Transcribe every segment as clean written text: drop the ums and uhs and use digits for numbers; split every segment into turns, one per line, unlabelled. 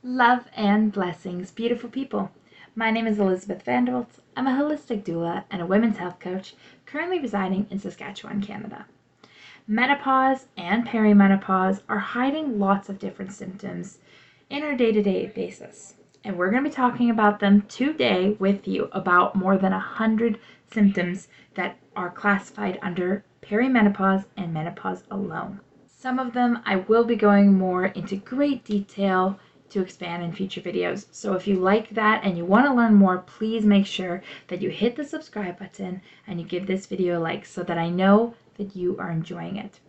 Love and blessings, beautiful people. My name is Elizabeth Vanderbilt. I'm a holistic doula and a women's health coach currently residing in Saskatchewan, Canada. Menopause and perimenopause are hiding lots of different symptoms in our day-to-day basis. And we're going to be talking about them today with you about more than 100 symptoms that are classified under perimenopause and menopause alone. Some of them I will be going more into great detail to expand in future videos. So if you like that and you want to learn more, please make sure that you hit the subscribe button and you give this video a like so that I know that you are enjoying it.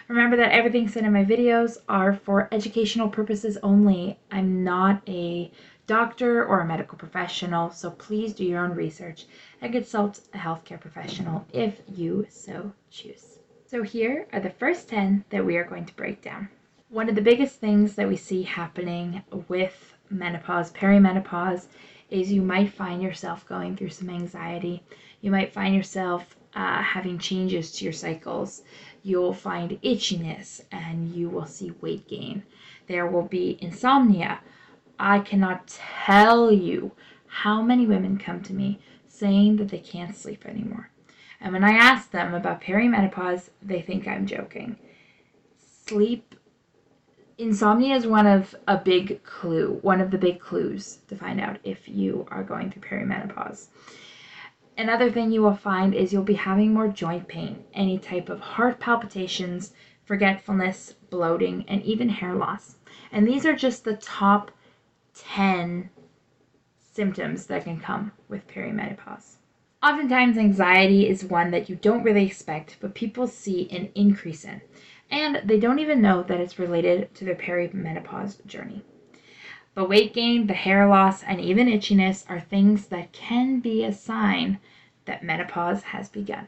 Remember that everything said in my videos are for educational purposes only. I'm not a doctor or a medical professional, so please do your own research and consult a healthcare professional if you so choose. So here are the first 10 that we are going to break down. One of the biggest things that we see happening with menopause, perimenopause, is you might find yourself going through some anxiety. You might find yourself having changes to your cycles. You'll find itchiness and you will see weight gain. There will be insomnia. I cannot tell you how many women come to me saying that they can't sleep anymore. And when I ask them about perimenopause, they think I'm joking. Insomnia is one of the big clues to find out if you are going through perimenopause. Another thing you will find is you'll be having more joint pain, any type of heart palpitations, forgetfulness, bloating, and even hair loss. And these are just the top 10 symptoms that can come with perimenopause. Oftentimes, anxiety is one that you don't really expect, but people see an increase in. And they don't even know that it's related to their perimenopause journey. But weight gain, the hair loss, and even itchiness are things that can be a sign that menopause has begun.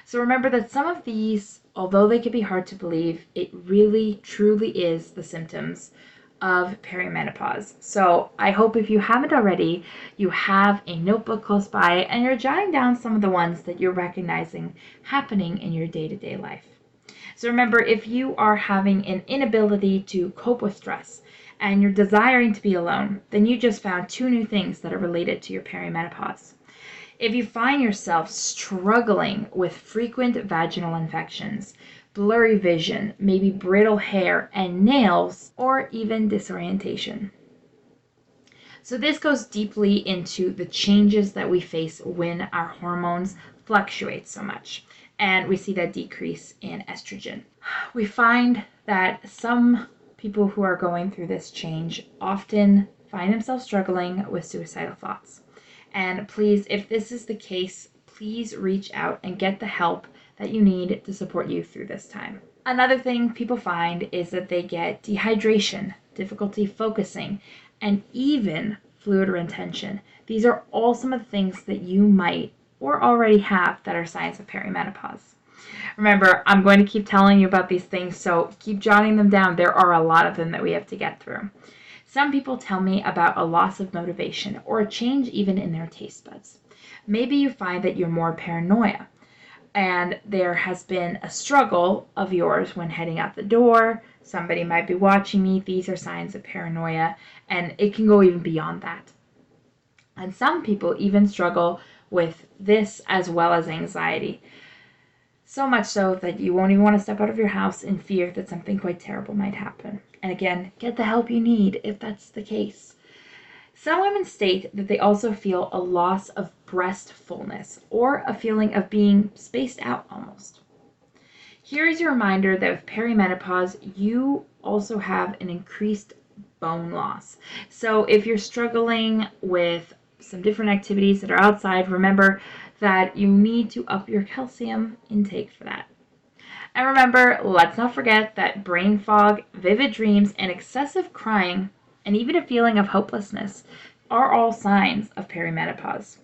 So remember that some of these, although they can be hard to believe, it really truly is the symptoms of perimenopause. So I hope if you haven't already, you have a notebook close by and you're jotting down some of the ones that you're recognizing happening in your day-to-day life. So remember, if you are having an inability to cope with stress and you're desiring to be alone, then you just found 2 new things that are related to your perimenopause. If you find yourself struggling with frequent vaginal infections, blurry vision, maybe brittle hair and nails, or even disorientation. So this goes deeply into the changes that we face when our hormones fluctuate so much. And we see that decrease in estrogen. We find that some people who are going through this change often find themselves struggling with suicidal thoughts. And please, if this is the case, please reach out and get the help that you need to support you through this time. Another thing people find is that they get dehydration, difficulty focusing, and even fluid retention. These are all some of the things that you might or already have that are signs of perimenopause. Remember, I'm going to keep telling you about these things, so keep jotting them down. There are a lot of them that we have to get through. Some people tell me about a loss of motivation or a change even in their taste buds. Maybe you find that you're more paranoia and there has been a struggle of yours when heading out the door. Somebody might be watching me. These are signs of paranoia, and it can go even beyond that. And some people even struggle with this as well as anxiety. So much so that you won't even want to step out of your house in fear that something quite terrible might happen. And again, get the help you need if that's the case. Some women state that they also feel a loss of breast fullness or a feeling of being spaced out almost. Here is your reminder that with perimenopause, you also have an increased bone loss. So if you're struggling with some different activities that are outside, remember that you need to up your calcium intake for that. And remember, let's not forget that brain fog, vivid dreams, and excessive crying, and even a feeling of hopelessness are all signs of perimenopause.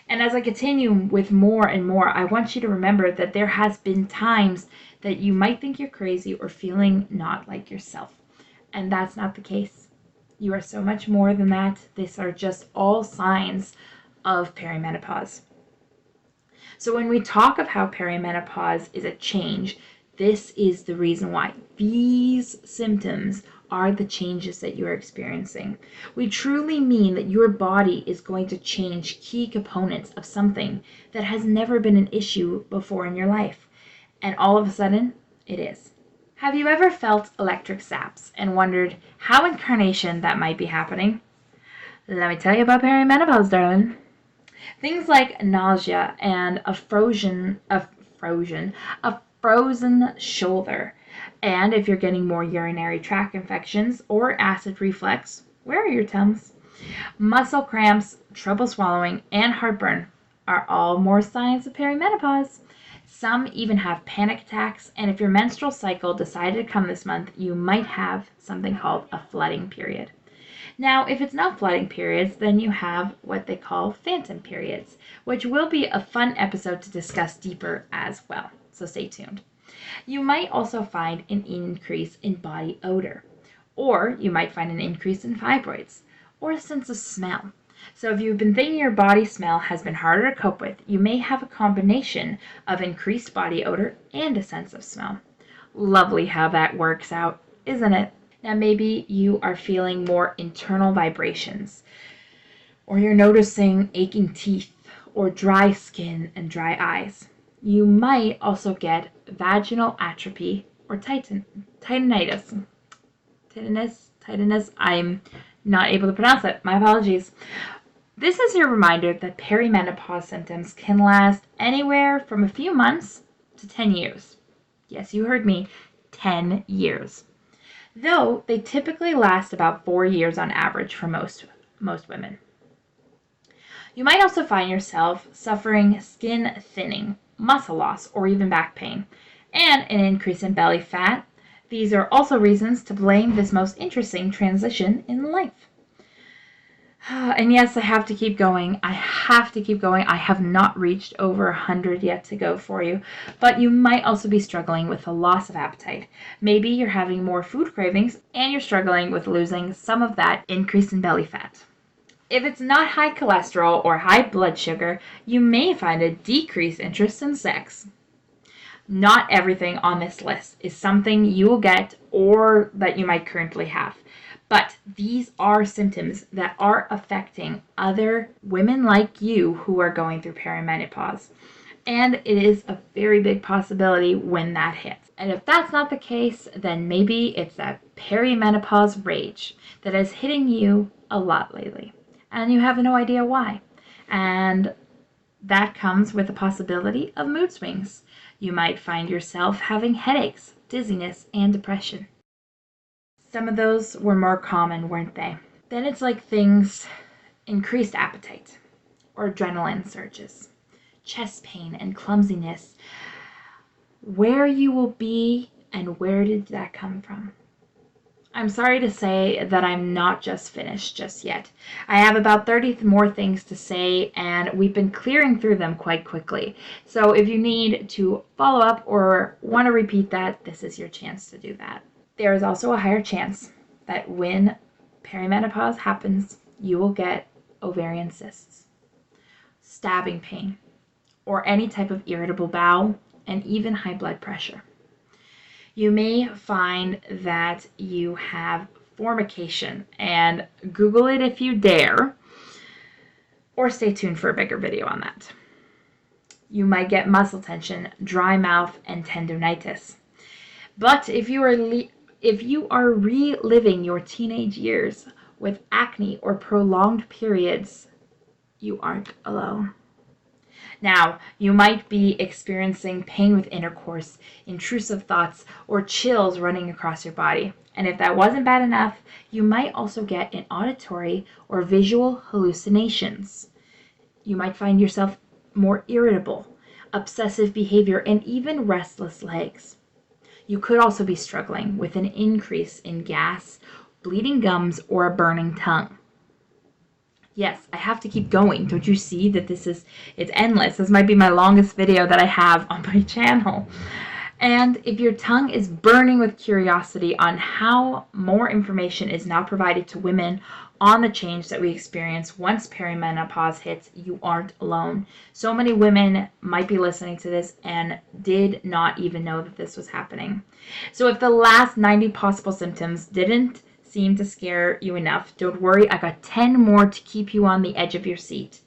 And as I continue with more and more, I want you to remember that there has been times that you might think you're crazy or feeling not like yourself. And that's not the case. You are so much more than that. These are just all signs of perimenopause. So when we talk of how perimenopause is a change, this is the reason why. These symptoms are the changes that you are experiencing. We truly mean that your body is going to change key components of something that has never been an issue before in your life. And all of a sudden, it is. Have you ever felt electric zaps and wondered how in carnation that might be happening? Let me tell you about perimenopause, darling. Things like nausea and a frozen shoulder. And if you're getting more urinary tract infections or acid reflux, where are your Tums? Muscle cramps, trouble swallowing, and heartburn are all more signs of perimenopause. Some even have panic attacks, and if your menstrual cycle decided to come this month, you might have something called a flooding period. Now, if it's not flooding periods, then you have what they call phantom periods, which will be a fun episode to discuss deeper as well. So stay tuned. You might also find an increase in body odor, or you might find an increase in fibroids, or a sense of smell. So if you've been thinking your body smell has been harder to cope with, you may have a combination of increased body odor and a sense of smell. Lovely how that works out, isn't it? Now maybe you are feeling more internal vibrations, or you're noticing aching teeth, or dry skin and dry eyes. You might also get vaginal atrophy or tinnitus. I'm not able to pronounce it. My apologies. This is your reminder that perimenopause symptoms can last anywhere from a few months to 10 years. Yes, you heard me, 10 years. Though they typically last about 4 years on average for most women. You might also find yourself suffering skin thinning, muscle loss, or even back pain, and an increase in belly fat. These are also reasons to blame this most interesting transition in life. And yes, I have to keep going. I have not reached over 100 yet to go for you. But you might also be struggling with a loss of appetite. Maybe you're having more food cravings and you're struggling with losing some of that increase in belly fat. If it's not high cholesterol or high blood sugar, you may find a decreased interest in sex. Not everything on this list is something you will get or that you might currently have. But these are symptoms that are affecting other women like you who are going through perimenopause. And it is a very big possibility when that hits. And if that's not the case, then maybe it's that perimenopause rage that is hitting you a lot lately. And you have no idea why. And that comes with the possibility of mood swings. You might find yourself having headaches, dizziness, and depression. Some of those were more common, weren't they? Then it's like things, increased appetite or adrenaline surges, chest pain and clumsiness. Where you will be and where did that come from? I'm sorry to say that I'm not just finished just yet. I have about 30 more things to say, and we've been clearing through them quite quickly. So if you need to follow up or want to repeat that, this is your chance to do that. There is also a higher chance that when perimenopause happens, you will get ovarian cysts, stabbing pain, or any type of irritable bowel, and even high blood pressure. You may find that you have formication, and Google it if you dare, or stay tuned for a bigger video on that. You might get muscle tension, dry mouth, and tendonitis. But if you are reliving your teenage years with acne or prolonged periods, you aren't alone. Now, you might be experiencing pain with intercourse, intrusive thoughts, or chills running across your body. And if that wasn't bad enough, you might also get an auditory or visual hallucinations. You might find yourself more irritable, obsessive behavior, and even restless legs. You could also be struggling with an increase in gas, bleeding gums, or a burning tongue. Yes, I have to keep going. Don't you see that it's endless? This might be my longest video that I have on my channel. And if your tongue is burning with curiosity on how more information is now provided to women on the change that we experience once perimenopause hits, you aren't alone. So many women might be listening to this and did not even know that this was happening. So if the last 90 possible symptoms didn't seem to scare you enough, don't worry, I got 10 more to keep you on the edge of your seat,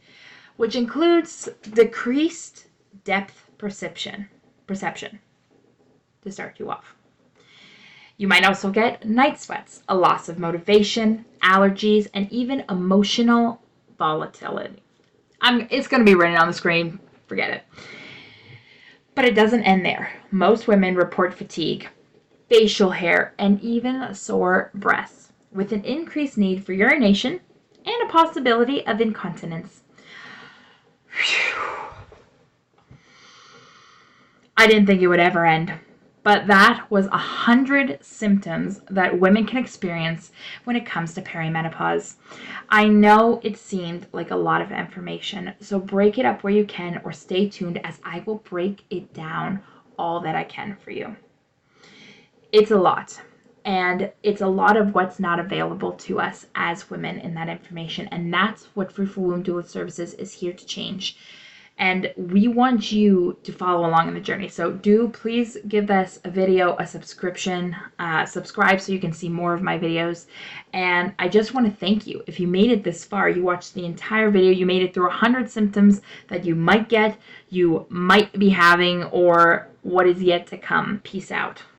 which includes decreased depth perception to start you off. You might also get night sweats, a loss of motivation, allergies, and even emotional volatility. It's going to be written on the screen. Forget it. But it doesn't end there. Most women report fatigue, facial hair, and even sore breasts, with an increased need for urination and a possibility of incontinence. I didn't think it would ever end. But that was 100 symptoms that women can experience when it comes to perimenopause. I know it seemed like a lot of information, so break it up where you can or stay tuned as I will break it down all that I can for you. It's a lot, and it's a lot of what's not available to us as women in that information, and that's what Fruitful Womb Doula Services is here to change. And we want you to follow along in the journey. So do please give this a video a subscription, subscribe so you can see more of my videos. And I just want to thank you. If you made it this far, you watched the entire video, you made it through 100 symptoms that you might get, you might be having, or what is yet to come. Peace out.